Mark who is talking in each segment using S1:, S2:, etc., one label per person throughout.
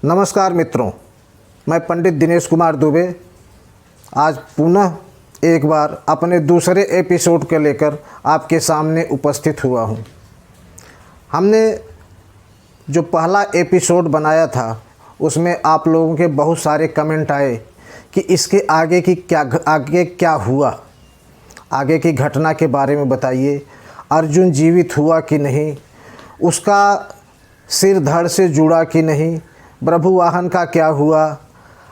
S1: नमस्कार मित्रों, मैं पंडित दिनेश कुमार दुबे आज पुनः एक बार अपने दूसरे एपिसोड को लेकर आपके सामने उपस्थित हुआ हूँ। हमने जो पहला एपिसोड बनाया था उसमें आप लोगों के बहुत सारे कमेंट आए कि इसके आगे क्या हुआ, आगे की घटना के बारे में बताइए। अर्जुन जीवित हुआ कि नहीं, उसका सिर धड़ से जुड़ा कि नहीं, प्रभु वाहन का क्या हुआ,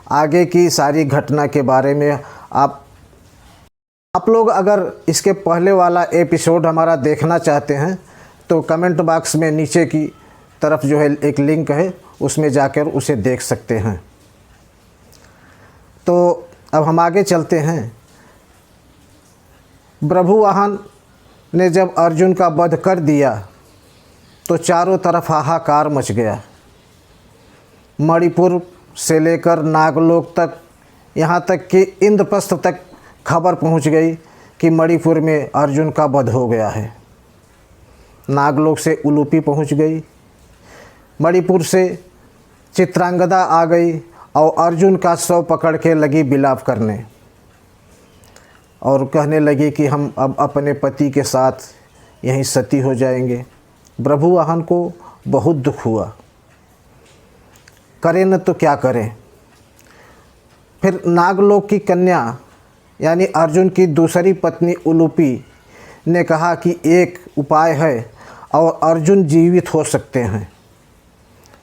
S1: आगे की सारी घटना के बारे में आप लोग अगर इसके पहले वाला एपिसोड हमारा देखना चाहते हैं तो कमेंट बॉक्स में नीचे की तरफ जो है एक लिंक है, उसमें जाकर उसे देख सकते हैं। तो अब हम आगे चलते हैं। प्रभु वाहन ने जब अर्जुन का वध कर दिया तो चारों तरफ हाहाकार मच गया। मणिपुर से लेकर नागलोक तक, यहाँ तक कि इंद्रप्रस्थ तक खबर पहुँच गई कि मणिपुर में अर्जुन का वध हो गया है। नागलोक से उलूपी पहुँच गई, मणिपुर से चित्रांगदा आ गई और अर्जुन का शव पकड़ के लगी विलाप करने और कहने लगी कि हम अब अपने पति के साथ यहीं सती हो जाएंगे। प्रभु वाहन को बहुत दुख हुआ, करें न तो क्या करें। फिर नागलोक की कन्या यानी अर्जुन की दूसरी पत्नी उलूपी ने कहा कि एक उपाय है और अर्जुन जीवित हो सकते हैं।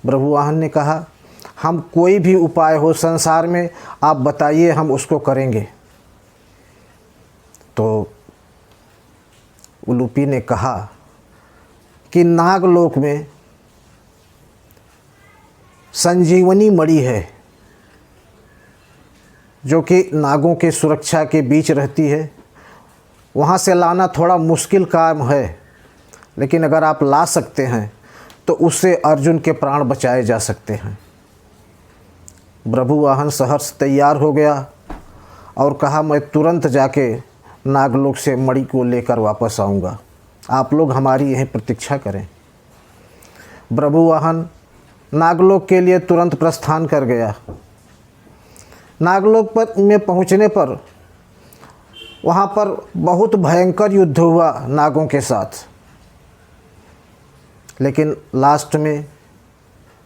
S1: प्रभु वाहन ने कहा, हम कोई भी उपाय हो संसार में आप बताइए, हम उसको करेंगे। तो उलूपी ने कहा कि नागलोक में संजीवनी मणि है जो कि नागों के सुरक्षा के बीच रहती है। वहाँ से लाना थोड़ा मुश्किल काम है, लेकिन अगर आप ला सकते हैं तो उससे अर्जुन के प्राण बचाए जा सकते हैं। प्रभु वाहन सहर्ष तैयार हो गया और कहा, मैं तुरंत जाके नागलोक से मणि को लेकर वापस आऊँगा, आप लोग हमारी यहीं प्रतीक्षा करें। प्रभु वाहन नागलोक के लिए तुरंत प्रस्थान कर गया। नागलोक में पहुंचने पर वहां पर बहुत भयंकर युद्ध हुआ नागों के साथ, लेकिन लास्ट में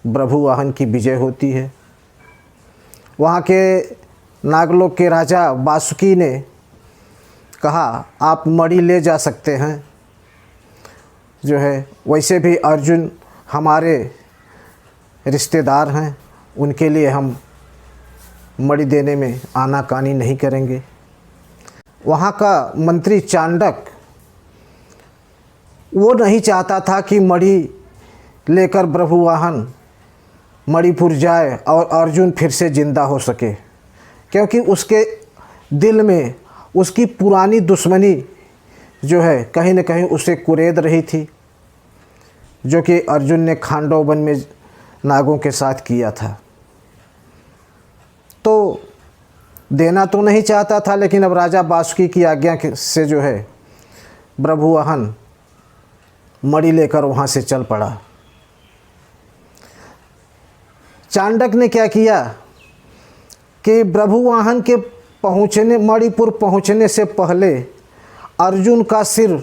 S1: प्रभु वाहन की विजय होती है। वहां के नागलोक के राजा वासुकी ने कहा, आप मणि ले जा सकते हैं, जो है वैसे भी अर्जुन हमारे रिश्तेदार हैं, उनके लिए हम मणि देने में आनाकानी नहीं करेंगे। वहाँ का मंत्री चांडक वो नहीं चाहता था कि मणि लेकर प्रभु वाहन मणिपुर जाए और अर्जुन फिर से जिंदा हो सके, क्योंकि उसके दिल में उसकी पुरानी दुश्मनी जो है कहीं न कहीं उसे कुरेद रही थी, जो कि अर्जुन ने खांडव वन में नागों के साथ किया था। तो देना तो नहीं चाहता था, लेकिन अब राजा वासुकी की आज्ञा से जो है प्रभु वाहन मणि लेकर वहाँ से चल पड़ा। चांडक ने क्या किया कि प्रभु वाहन के मणिपुर पहुँचने से पहले अर्जुन का सिर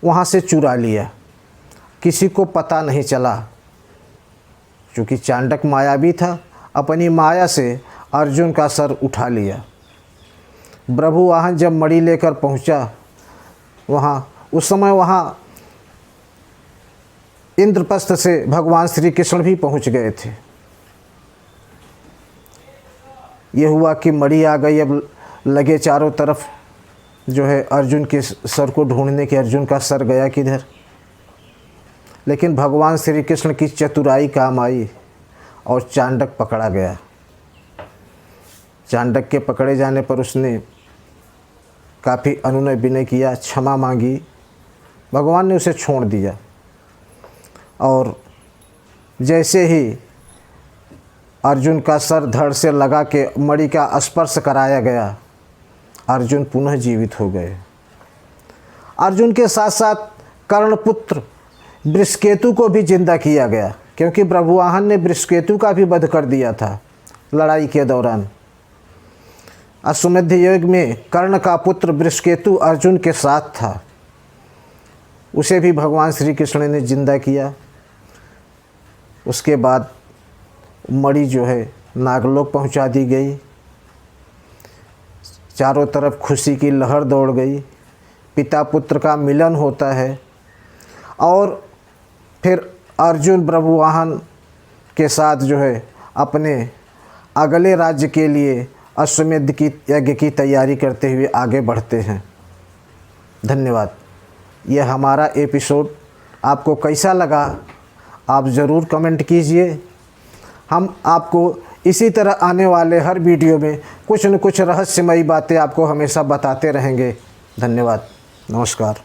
S1: वहाँ से चुरा लिया, किसी को पता नहीं चला। क्योंकि चांडक मायावी था, अपनी माया से अर्जुन का सर उठा लिया। प्रभु वाहन जब मणि लेकर पहुंचा वहाँ, उस समय वहाँ इंद्रप्रस्थ से भगवान श्री कृष्ण भी पहुंच गए थे। ये हुआ कि मणि आ गई, अब लगे चारों तरफ जो है अर्जुन के सर को ढूंढने के, अर्जुन का सर गया किधर। लेकिन भगवान श्री कृष्ण की चतुराई काम आई और चांडक पकड़ा गया। चांडक के पकड़े जाने पर उसने काफ़ी अनुनय विनय किया, क्षमा मांगी, भगवान ने उसे छोड़ दिया। और जैसे ही अर्जुन का सर धड़ से लगा के मणि का स्पर्श कराया गया, अर्जुन पुनः जीवित हो गए। अर्जुन के साथ साथ कर्णपुत्र वृषकेतु को भी जिंदा किया गया, क्योंकि ब्रभुवाहन ने वृषकेतु का भी वध कर दिया था लड़ाई के दौरान। अश्वमेध योग में कर्ण का पुत्र वृषकेतु अर्जुन के साथ था, उसे भी भगवान श्री कृष्ण ने जिंदा किया। उसके बाद मणि जो है नागलोक पहुंचा दी गई। चारों तरफ खुशी की लहर दौड़ गई। पिता पुत्र का मिलन होता है और फिर अर्जुन ब्रभुवाहन के साथ जो है अपने अगले राज्य के लिए अश्वमेध की यज्ञ की तैयारी करते हुए आगे बढ़ते हैं। धन्यवाद। यह हमारा एपिसोड आपको कैसा लगा आप ज़रूर कमेंट कीजिए। हम आपको इसी तरह आने वाले हर वीडियो में कुछ न कुछ रहस्यमयी बातें आपको हमेशा बताते रहेंगे। धन्यवाद। नमस्कार।